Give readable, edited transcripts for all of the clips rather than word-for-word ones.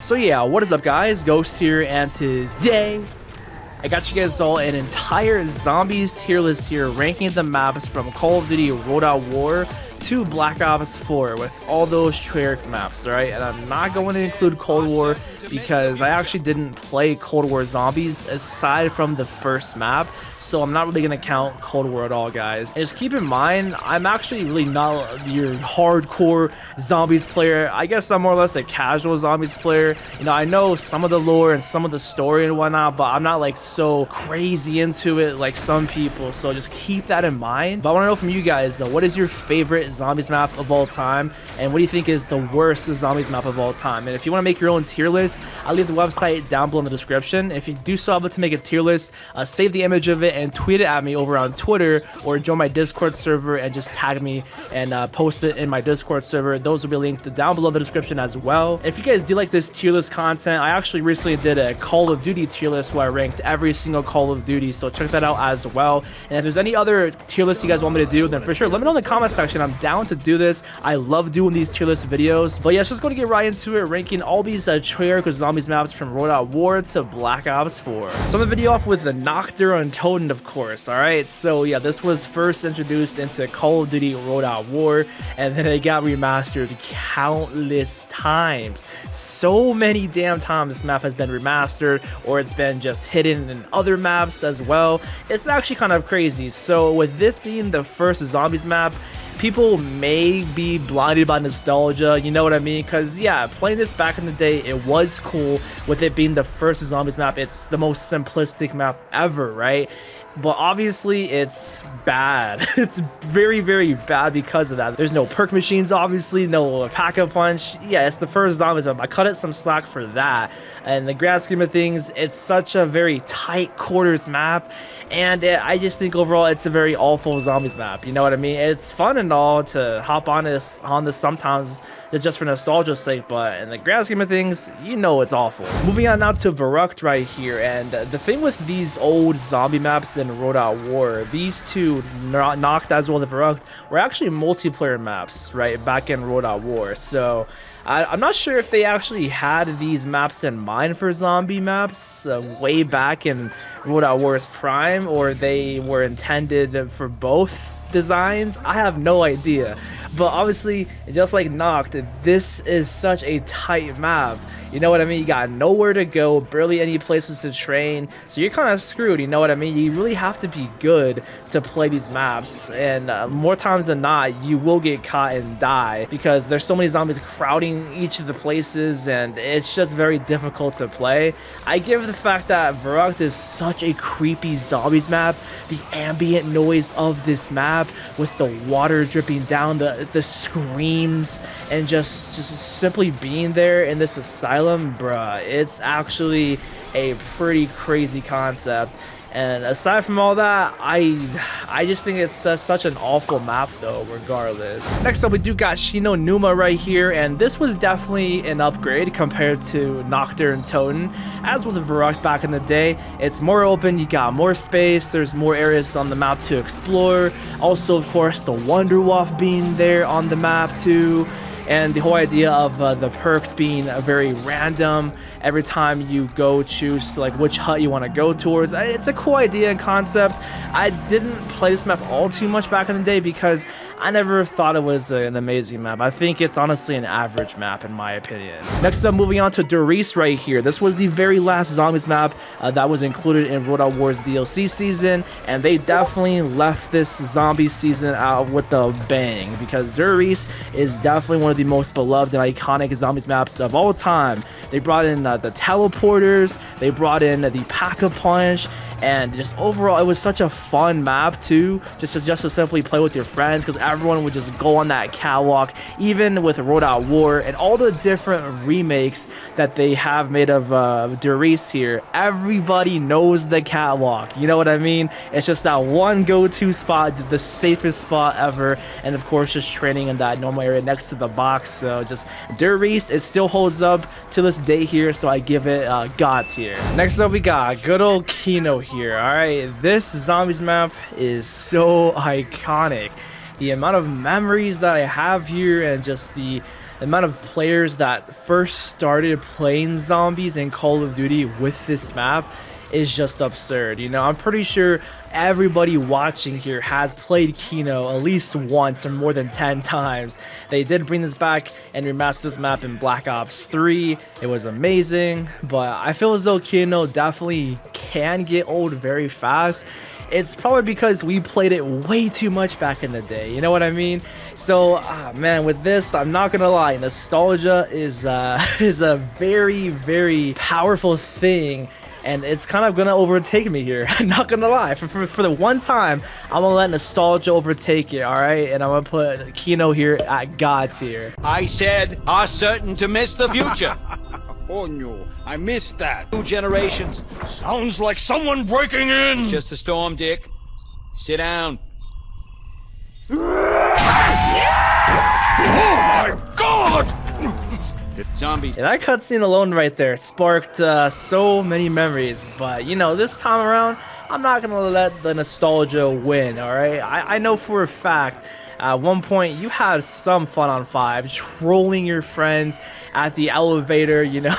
So yeah, what is up guys, Ghost here, and today I got you guys all an entire zombies tier list here, ranking the maps from Call of Duty World at War to Black Ops 4 with all those TREYARCH maps, alright? And I'm not going to include Cold War because I actually didn't play Cold War Zombies aside from the first map, so I'm not really going to count Cold War at all, guys. And just keep in mind, I'm actually really not your hardcore zombies player. I guess I'm more or less a casual zombies player. You know, I know some of the lore and some of the story and whatnot, but I'm not like so crazy into it like some people, so just keep that in mind. But I want to know from you guys, what is your favorite zombies map of all time, and what do you think is the worst zombies map of all time? And if you want to make your own tier list, I'll leave the website down below in the description. If you do so happen to make a tier list, save the image of it and tweet it at me over on Twitter, or join my Discord server and just tag me and post it in my Discord server. Those will be linked down below in the description as well. If you guys do like this tier list content, I actually recently did a Call of Duty tier list where I ranked every single Call of Duty, so check that out as well. And if there's any other tier lists you guys want me to do, then for sure let me know in the comment section. I'm down to do this. I love doing these tier list videos. But yeah, let's just go to get right into it, ranking all these TREYARCH zombies maps from World at War to Black Ops 4. So I'm gonna video off with the Nocturnal, of course. Alright, so yeah, this was first introduced into Call of Duty World at War, and then it got remastered countless times. So many damn times this map has been remastered, or it's been just hidden in other maps as well. It's actually kind of crazy. So with this being the first zombies map, people may be blinded by nostalgia, you know what I mean? Because yeah, playing this back in the day, it was cool with it being the first zombies map. It's the most simplistic map ever, right? But obviously it's bad. It's very, very bad because of that. There's no perk machines, obviously, no pack-a-punch. Yeah, it's the first zombies map. I cut it some slack for that. And in the grand scheme of things, it's such a very tight quarters map, and I just think overall it's a very awful zombies map. You know what I mean? It's fun and all to hop on this sometimes just for nostalgia's sake, but in the grand scheme of things, you know it's awful. Moving on now to Verruck right here, and the thing with these old zombie maps in World at War, these two, Noct as well as Verruck, were actually multiplayer maps, right, back in World at War. So I'm not sure if they actually had these maps in mind for zombie maps way back in World at War's prime, or they were intended for both designs. I have no idea. But obviously, just like Noct, this is such a tight map. You know what I mean? You got nowhere to go, barely any places to train, so you're kind of screwed, you know what I mean? You really have to be good to play these maps, and more times than not, you will get caught and die because there's so many zombies crowding each of the places, and it's just very difficult to play. I give the fact that Verruck is such a creepy zombies map, the ambient noise of this map with the water dripping down, the screams, and just simply being there in this asylum, bruh, it's actually a pretty crazy concept. And aside from all that, I just think it's such an awful map though, regardless. Next up, we do got Shino Numa right here, and this was definitely an upgrade compared to Nocturnal. As with Verruck back in the day, it's more open, you got more space, there's more areas on the map to explore. Also, of course, the Wonder Wolf being there on the map too. And the whole idea of the perks being very random every time you go choose like which hut you want to go towards. It's a cool idea and concept. I didn't play this map all too much back in the day because I never thought it was an amazing map. I think it's honestly an average map in my opinion. Next up, moving on to Reese right here. This was the very last zombies map that was included in World at War's DLC season, and they definitely left this zombie season out with a bang because Reese is definitely one of the most beloved and iconic zombies maps of all time. They brought in the teleporters, they brought in the pack-a-punch, and just overall it was such a fun map too, just to simply play with your friends, because everyone would just go on that catwalk. Even with World at War and all the different remakes that they have made of Reese here, everybody knows the catwalk, you know what I mean? It's just that one go-to spot, the safest spot ever, and of course just training in that normal area next to the box. So just Reese, it still holds up to this day here, so I give it God tier. Next up, we got good old Kino here. Alright, this zombies map is so iconic. The amount of memories that I have here, and just the the amount of players that first started playing zombies in Call of Duty with this map is just absurd. You know, I'm pretty sure everybody watching here has played Kino at least once or more than 10 times. They did bring this back and remaster this map in Black Ops 3. It was amazing, but I feel as though Kino definitely can get old very fast. It's probably because we played it way too much back in the day, you know what I mean? So, man, with this, I'm not gonna lie, nostalgia is a very, very powerful thing, and it's kind of gonna overtake me here. I'm not gonna lie. For the one time, I'm gonna let nostalgia overtake it, alright? And I'm gonna put Kino here at God tier. I said, are certain to miss the future. Oh no, I missed that. 2 generations. Sounds like someone breaking in. It's just a storm, Dick. Sit down. Oh my God! Zombies. Yeah, that cutscene alone right there sparked so many memories. But, you know, this time around, I'm not gonna let the nostalgia win, alright? I know for a fact at one point you had some fun on 5, trolling your friends at the elevator, you know.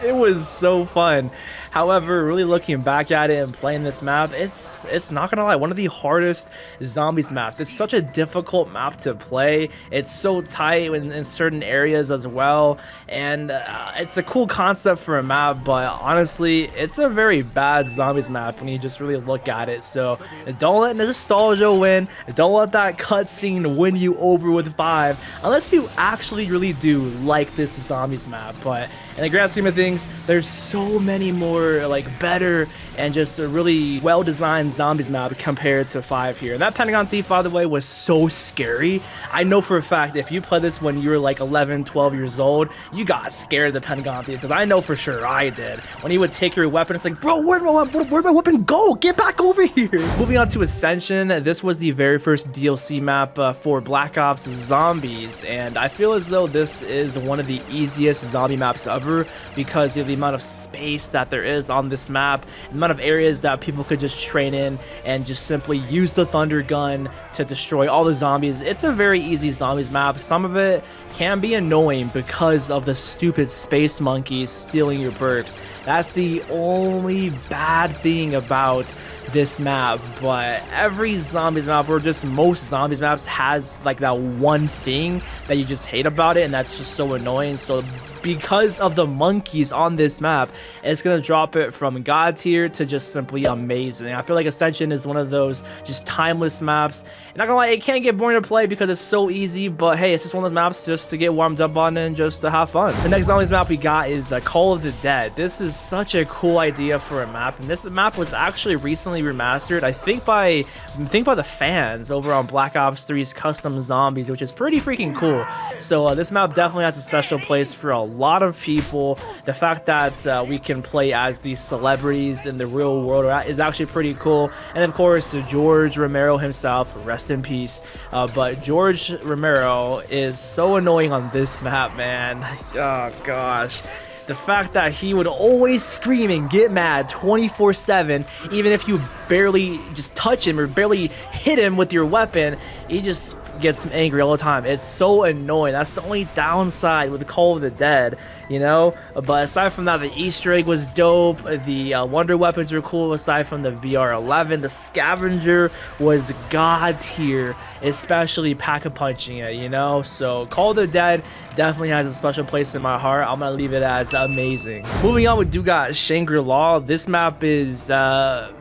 It was so fun. However, really looking back at it and playing this map, it's not gonna lie, one of the hardest zombies maps. It's such a difficult map to play. It's so tight in certain areas as well, and it's a cool concept for a map, but honestly, it's a very bad zombies map when you just really look at it. So don't let nostalgia win. Don't let that cutscene win you over with 5, unless you actually really do like this zombies map. But in the grand scheme of things, there's so many more like better and just a really well-designed zombies map compared to 5 here. And that Pentagon Thief, by the way, was so scary. I know for a fact if you played this when you were like 11, 12 years old, you got scared of the Pentagon Thief, because I know for sure I did. When he would take your weapon, it's like, bro, where'd my weapon go? Get back over here. Moving on to Ascension, this was the very first DLC map for Black Ops Zombies, and I feel as though this is one of the easiest zombie maps ever because of the amount of space that there is on this map, the amount of areas that people could just train in and just simply use the thunder gun to destroy all the zombies. It's a very easy zombies map. Some of it can be annoying because of the stupid space monkeys stealing your perks. That's the only bad thing about this map, but every zombies map, or just most zombies maps, has like that one thing that you just hate about it, and that's just so annoying. So because of the monkeys on this map, it's gonna drop it from God tier to just simply amazing. I feel like Ascension is one of those just timeless maps. And not gonna lie, it can get boring to play because it's so easy, but hey, it's just one of those maps just to get warmed up on and just to have fun. The next zombies map we got is Call of the Dead. This is such a cool idea for a map, and this map was actually recently remastered, I think by the fans over on Black Ops 3's Custom Zombies, which is pretty freaking cool. So this map definitely has a special place for a lot of people. The fact that we can play as these celebrities in the real world is actually pretty cool. And of course, George Romero himself, rest in peace. But George Romero is so annoying on this map, man. Oh gosh. The fact that he would always scream and get mad 24/7, even if you barely just touch him or barely hit him with your weapon, he just gets angry all the time. It's so annoying. That's the only downside with Call of the Dead, you know? But aside from that, the Easter egg was dope. The wonder weapons were cool. Aside from the VR11, the scavenger was god tier, especially pack-a-punching it, you know? So Call of the Dead definitely has a special place in my heart. I'm gonna leave it as amazing. Moving on, we do got ShangriLa. This map is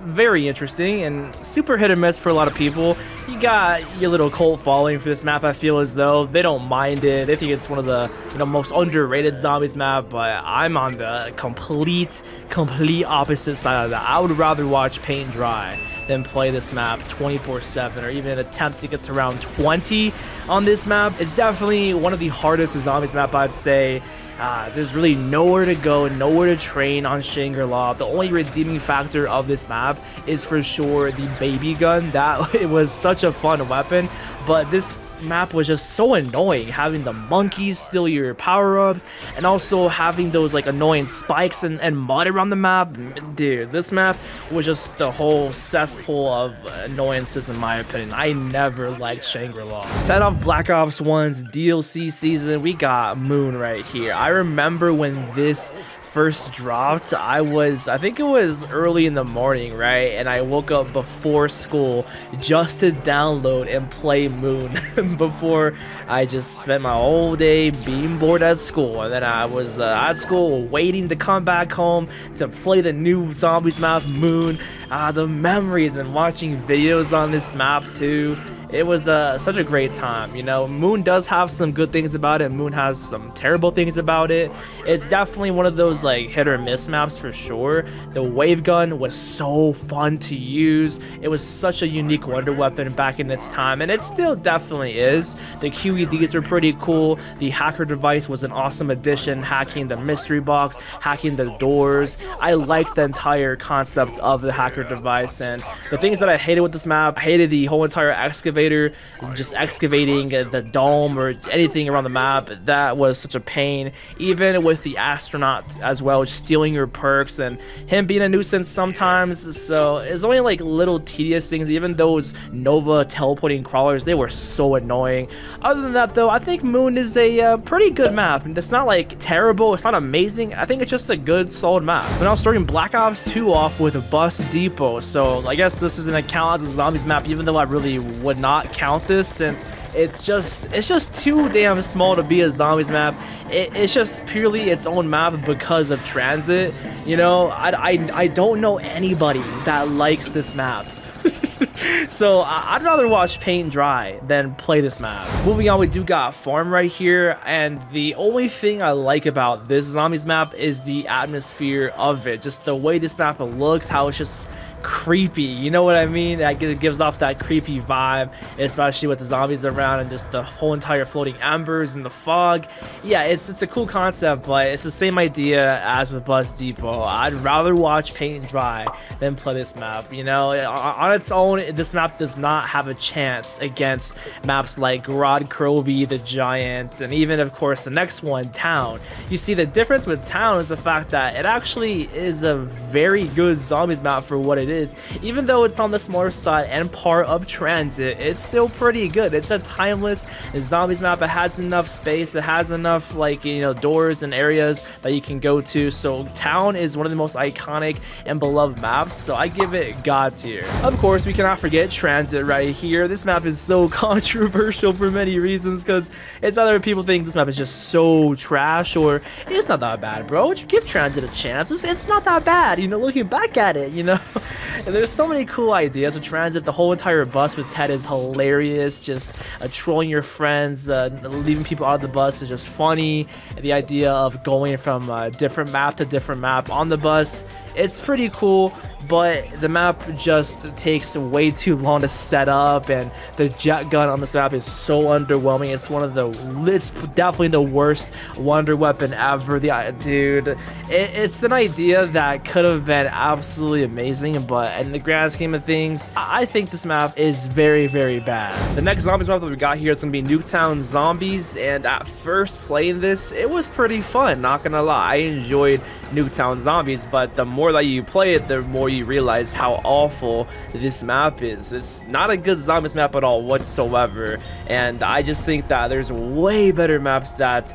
very interesting and super hit or miss for a lot of people. You got your little cult following for this map. I feel as though they don't mind it. They think it's one of the most underrated zombies map, but I'm on the complete opposite side of that. I would rather watch paint dry than play this map 24/7 or even attempt to get to round 20 on this map. It's definitely one of the hardest zombies map, I'd say. There's really nowhere to go, nowhere to train on ShangriLa. The only redeeming factor of this map is for sure the baby gun. That it was such a fun weapon, but this map was just so annoying, having the monkeys steal your power-ups and also having those like annoying spikes and mud around the map. Dude, this map was just the whole cesspool of annoyances in my opinion. I never liked ShangriLa. To head off Black Ops 1's DLC season, we got Moon right here. I remember when this first dropped, I think it was early in the morning, right? And I woke up before school just to download and play Moon before I just spent my whole day being bored at school. And then I was at school waiting to come back home to play the new Zombies map, Moon. The memories and watching videos on this map too. It was such a great time, you know. Moon does have some good things about it. Moon has some terrible things about it. It's definitely one of those like hit or miss maps for sure. The wave gun was so fun to use. It was such a unique wonder weapon back in its time, and it still definitely is. The QEDs were pretty cool. The hacker device was an awesome addition, hacking the mystery box, hacking the doors. I liked the entire concept of the hacker device, and the things that I hated with this map, I hated the whole entire excavator, just excavating the dome or anything around the map. That was such a pain. Even with the astronaut as well, stealing your perks and him being a nuisance sometimes. So it's only like little tedious things. Even those Nova teleporting crawlers, they were so annoying. Other than that though, I think Moon is a pretty good map, and it's not like terrible, it's not amazing. I think it's just a good solid map. So now starting Black Ops 2 off with a Bus Depot. So I guess this is an account as a Zombies map, even though I really would not count this since it's just too damn small to be a Zombies map. It's just purely its own map because of transit. You know, I don't know anybody that likes this map. So I'd rather watch paint dry than play this map. Moving on, we do got farm right here, and the only thing I like about this Zombies map is the atmosphere of it. Just the way this map looks, how it's just creepy, you know what I mean? It gives off that creepy vibe, especially with the zombies around and just the whole entire floating embers and the fog. Yeah, it's a cool concept, but it's the same idea as with Bus Depot. I'd rather watch paint and dry than play this map. You know, on its own, this map does not have a chance against maps like Rod Kroby, the Giant, and even of course the next one, Town. You see, the difference with Town is the fact that it actually is a very good zombies map for what it is. Even though it's on the smaller side and part of transit, it's still pretty good. It's a timeless zombies map. It has enough space, it has enough, like, you know, doors and areas that you can go to. So Town is one of the most iconic and beloved maps, so I give it God tier. Of course, we cannot forget transit right here. This map is so controversial for many reasons, because it's either people think this map is just so trash or it's not that bad, bro. Give transit a chance. It's not that bad, you know, looking back at it, you know. And there's so many cool ideas with transit. The whole entire bus with Ted is hilarious. Just trolling your friends, leaving people out of the bus is just funny. And the idea of going from different map to different map on the bus, it's pretty cool. But the map just takes way too long to set up, and the jet gun on this map is so underwhelming. It's definitely the worst wonder weapon ever. Dude, it's an idea that could have been absolutely amazing, but in the grand scheme of things, I think this map is very, very bad. The next zombies map that we got here is going to be Nuketown Zombies, and at first playing this, it was pretty fun, not gonna lie. I enjoyed Nuketown Zombies, but the more that you play it, the more you realize how awful this map is. It's not a good zombies map at all whatsoever, and I just think that there's way better maps that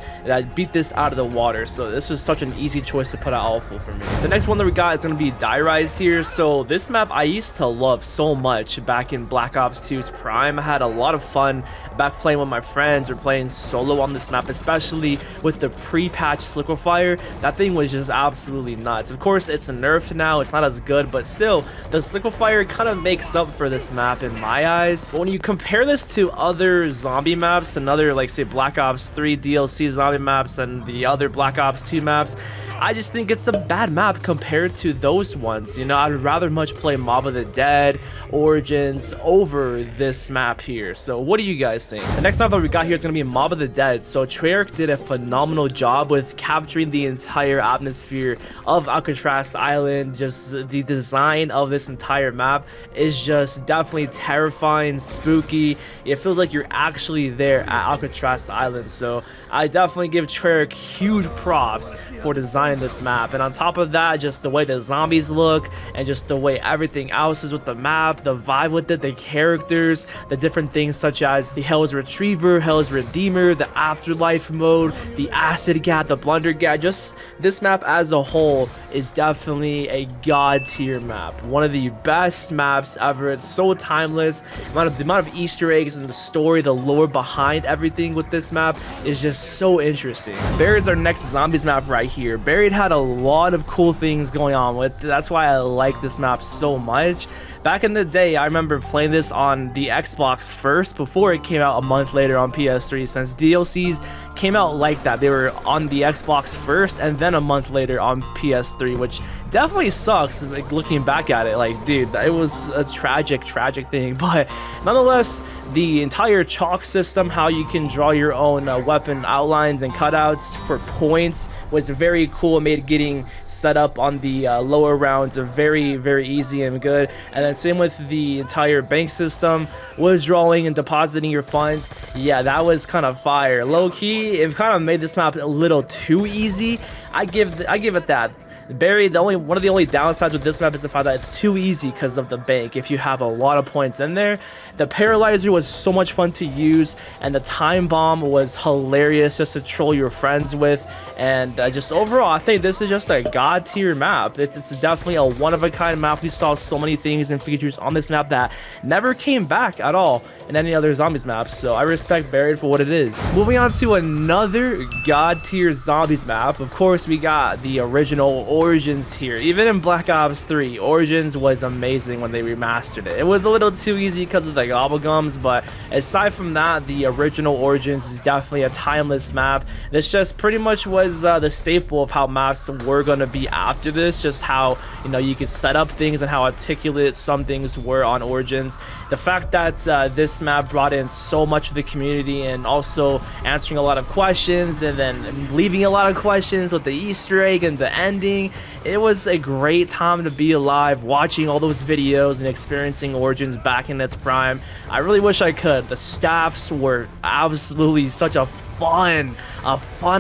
beat this out of the water. So this was such an easy choice to put out awful for me. The next one that we got is going to be Die Rise here. So this map I used to love so much back in Black Ops 2's prime. I had a lot of fun back playing with my friends or playing solo on this map, especially with the pre-patch Liquefier. That thing was just absolutely nuts. Of course, it's nerfed now, it's not as good, but still, the Liquefier kind of makes up for this map in my eyes. But when you compare this to other zombie maps, another, like, say, Black Ops 3 DLC zombie maps and the other Black Ops 2 maps, I just think it's a bad map compared to those ones. You know, I'd rather much play Mob of the Dead, Origins over this map here. So what do you guys think? The next map that we got here is going to be Mob of the Dead. So TREYARCH did a phenomenal job with capturing the entire atmosphere of Alcatraz Island. Just the design of this entire map is just definitely terrifying, spooky. It feels like you're actually there at Alcatraz Island. So I definitely give TREYARCH huge props for designing this map. And on top of that, just the way the zombies look and just the way everything else is with the map, the vibe with it, the characters, the different things such as the Hell's Retriever, Hell's Redeemer, the Afterlife mode, the Acid Gap, the Blunder Gap. Just this map as a whole is definitely a god tier map. One of the best maps ever. It's so timeless. The amount of Easter eggs and the story, the lore behind everything with this map is just so interesting. Buried's our next zombies map right here. Buried had a lot of cool things going on with it. That's why I like this map so much. Back in the day, I remember playing this on the Xbox first before it came out a month later on PS3, since DLCs came out like that. They were on the Xbox first and then a month later on PS3, which definitely sucks, like, looking back at it. Like, dude, it was a tragic thing. But nonetheless, the entire chalk system, how you can draw your own weapon outlines and cutouts for points, was very cool. It made getting set up on the lower rounds very easy and good. And then same with the entire bank system, withdrawing and depositing your funds. Yeah, that was kind of fire. Low key, it kind of made this map a little too easy. I give it that. Buried, one of the only downsides with this map is the fact that it's too easy because of the bank. If you have a lot of points in there, the paralyzer was so much fun to use, and the time bomb was hilarious just to troll your friends with. And just overall, I think this is just a god tier map. It's definitely a one-of-a-kind map. We saw so many things and features on this map that never came back at all in any other zombies map. So I respect Buried for what it is. Moving on to another god tier zombies map. Of course, we got the original Origins here. Even in Black Ops 3, Origins was amazing when they remastered it. It was a little too easy because of the gobblegums, but aside from that, the original Origins is definitely a timeless map. This just pretty much was the staple of how maps were going to be after this. Just how, you know, you could set up things and how articulate some things were on Origins. The fact that this map brought in so much of the community and also answering a lot of questions and then leaving a lot of questions with the Easter egg and the ending. It was a great time to be alive, watching all those videos and experiencing Origins back in its prime. I really wish I could. The staffs were absolutely such a fun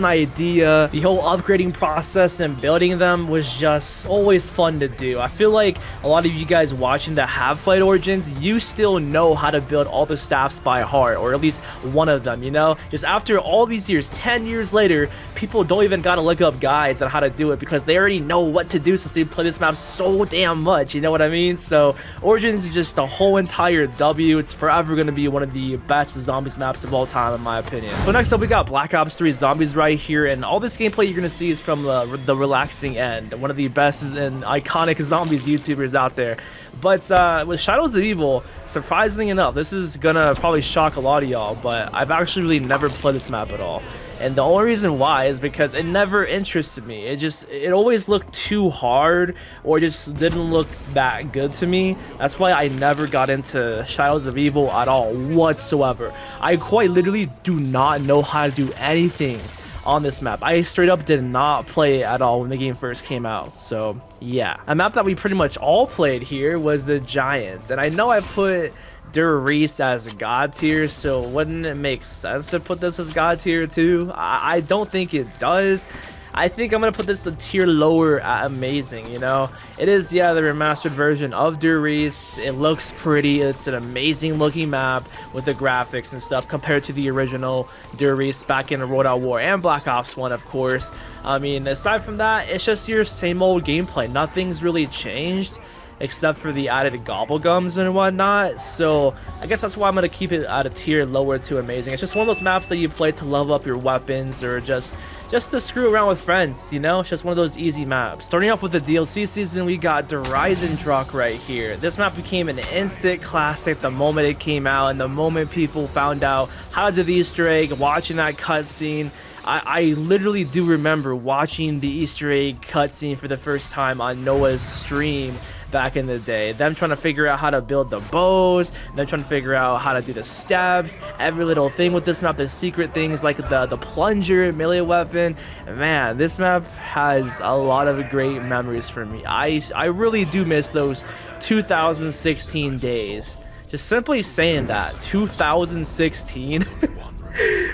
idea. The whole upgrading process and building them was just always fun to do. I feel like a lot of you guys watching that have played Origins, you still know how to build all the staffs by heart, or at least one of them, you know? Just after all these years, 10 years later, people don't even gotta look up guides on how to do it because they already know what to do since they play this map so damn much, you know what I mean? So Origins is just a whole entire W. It's forever gonna be one of the best zombies maps of all time, in my opinion. So next up, we got Black Ops 3 Zombies right here, and all this gameplay you're gonna see is from the Relaxing End, one of the best and iconic zombies YouTubers out there. But with Shadows of Evil, surprisingly enough, this is gonna probably shock a lot of y'all, but I've actually really never played this map at all. And the only reason why is because it never interested me. It always looked too hard, or just didn't look that good to me. That's why I never got into Shadows of Evil at all whatsoever. I quite literally do not know how to do anything on this map. I straight up did not play it at all when the game first came out. So yeah, a map that we pretty much all played here was the Giants, and I know I put Reese as a god tier, so wouldn't it make sense to put this as god tier too? I don't think it does. I think I'm gonna put this a tier lower at amazing, you know? It is, yeah, the remastered version of Reese. It looks pretty. It's an amazing looking map with the graphics and stuff compared to the original Reese back in the World at War and Black Ops 1, of course. I mean, aside from that, it's just your same old gameplay. Nothing's really changed. except for the added gobblegums and whatnot. So I guess that's why I'm gonna keep it at a tier lower to amazing. It's just one of those maps that you play to level up your weapons or just to screw around with friends, you know? It's just one of those easy maps. Starting off with the DLC season, we got Druck right here. This map became an instant classic the moment it came out, and the moment people found out how to do the Easter egg, watching that cutscene. I literally do remember watching the Easter egg cutscene for the first time on Noah's stream back in the day. Them trying to figure out how to build the bows, them trying to figure out how to do the steps, every little thing with this map, the secret things like the plunger melee weapon. Man, this map has a lot of great memories for me. I really do miss those 2016 days. Just simply saying that, 2016.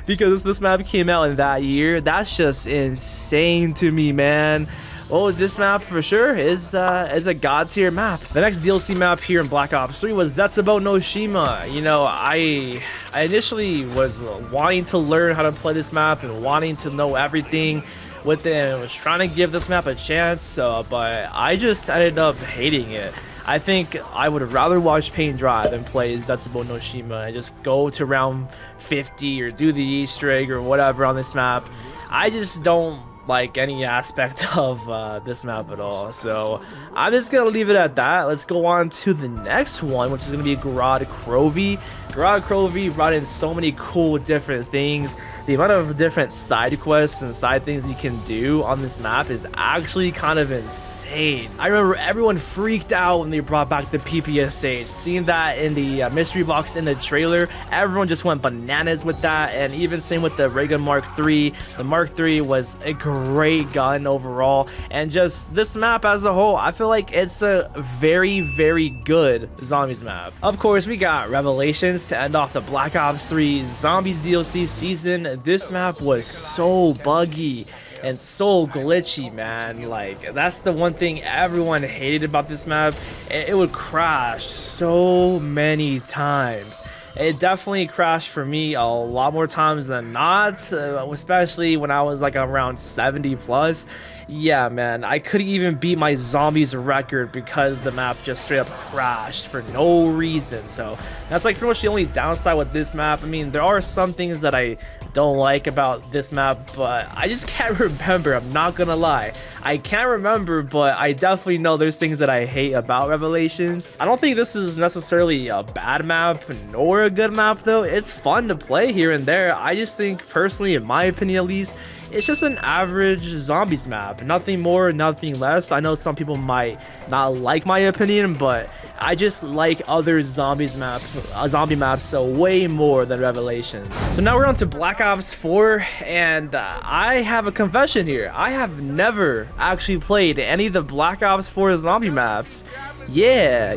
Because this map came out in that year, that's just insane to me, man. Oh, this map for sure is a god tier map. The next DLC map here in Black Ops 3 was Zetsubou no Shima. You know, I initially was wanting to learn how to play this map and wanting to know everything with it, and was trying to give this map a chance, but I just ended up hating it. I think I would rather watch Paint Dry than play Zetsubou no Shima and just go to round 50 or do the Easter egg or whatever on this map. I just don't like any aspect of this map at all, so I'm just gonna leave it at that. Let's go on to the next one, which is gonna be Grod Krovi. Grod Krovi brought in so many cool different things. The amount of different side quests and side things you can do on this map is actually kind of insane. I remember everyone freaked out when they brought back the PPSH. Seeing that in the mystery box in the trailer, everyone just went bananas with that, and even same with the Ray Gun Mark III. The Mark III was a great gun overall, and just this map as a whole, I feel like it's a very, very good zombies map. Of course, we got Revelations to end off the Black Ops 3 Zombies DLC season. This map was so buggy and so glitchy, man. Like, that's the one thing everyone hated about this map. It would crash so many times. It definitely crashed for me a lot more times than not, especially when I was like around 70 plus. Yeah, man, I couldn't even beat my zombies record because the map just straight up crashed for no reason. So that's like pretty much the only downside with this map. I mean, there are some things that I don't like about this map, but I just can't remember. I'm not gonna lie, I can't remember, but I definitely know there's things that I hate about Revelations. I don't think this is necessarily a bad map nor a good map though. It's fun to play here and there. I just think personally, in my opinion at least, it's just an average zombies map, nothing more, nothing less. I know some people might not like my opinion, but I just like other zombie maps way more than Revelations. So now we're on to Black Ops 4, and I have a confession here. I have never actually played any of the Black Ops 4 zombie maps. Yeah,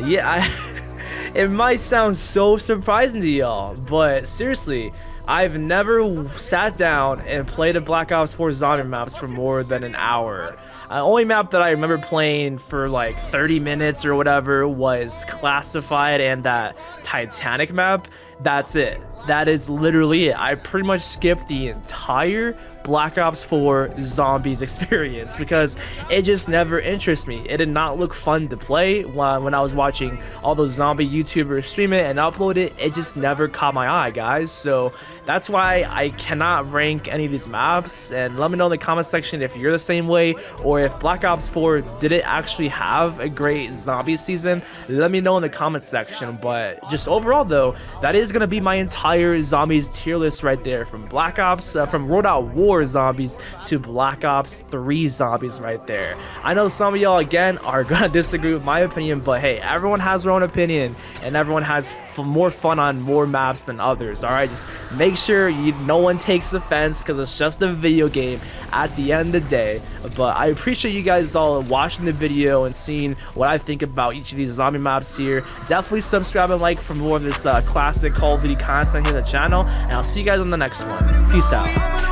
it might sound so surprising to y'all, but seriously, I've never sat down and played a Black Ops 4 zombie maps for more than an hour. The only map that I remember playing for like 30 minutes or whatever was Classified and that Titanic map. That's it. That is literally it. I pretty much skipped the entire Black Ops 4 Zombies experience because it just never interests me. It did not look fun to play when I was watching all those zombie YouTubers stream it and upload it. It just never caught my eye, guys. So that's why I cannot rank any of these maps, and let me know in the comment section if you're the same way, or if Black Ops 4 didn't actually have a great zombie season. Let me know in the comment section. But just overall though, that is going to be my entire zombies tier list right there, from Black Ops from World at War zombies to Black Ops 3 zombies right there. I know some of y'all again are gonna disagree with my opinion, but hey, everyone has their own opinion and everyone has more fun on more maps than others. All right, just make sure no one takes offense because it's just a video game at the end of the day. But I appreciate you guys all watching the video and seeing what I think about each of these zombie maps here. Definitely subscribe and like for more of this classic Call of Duty content here on the channel, and I'll see you guys on the next one. Peace out.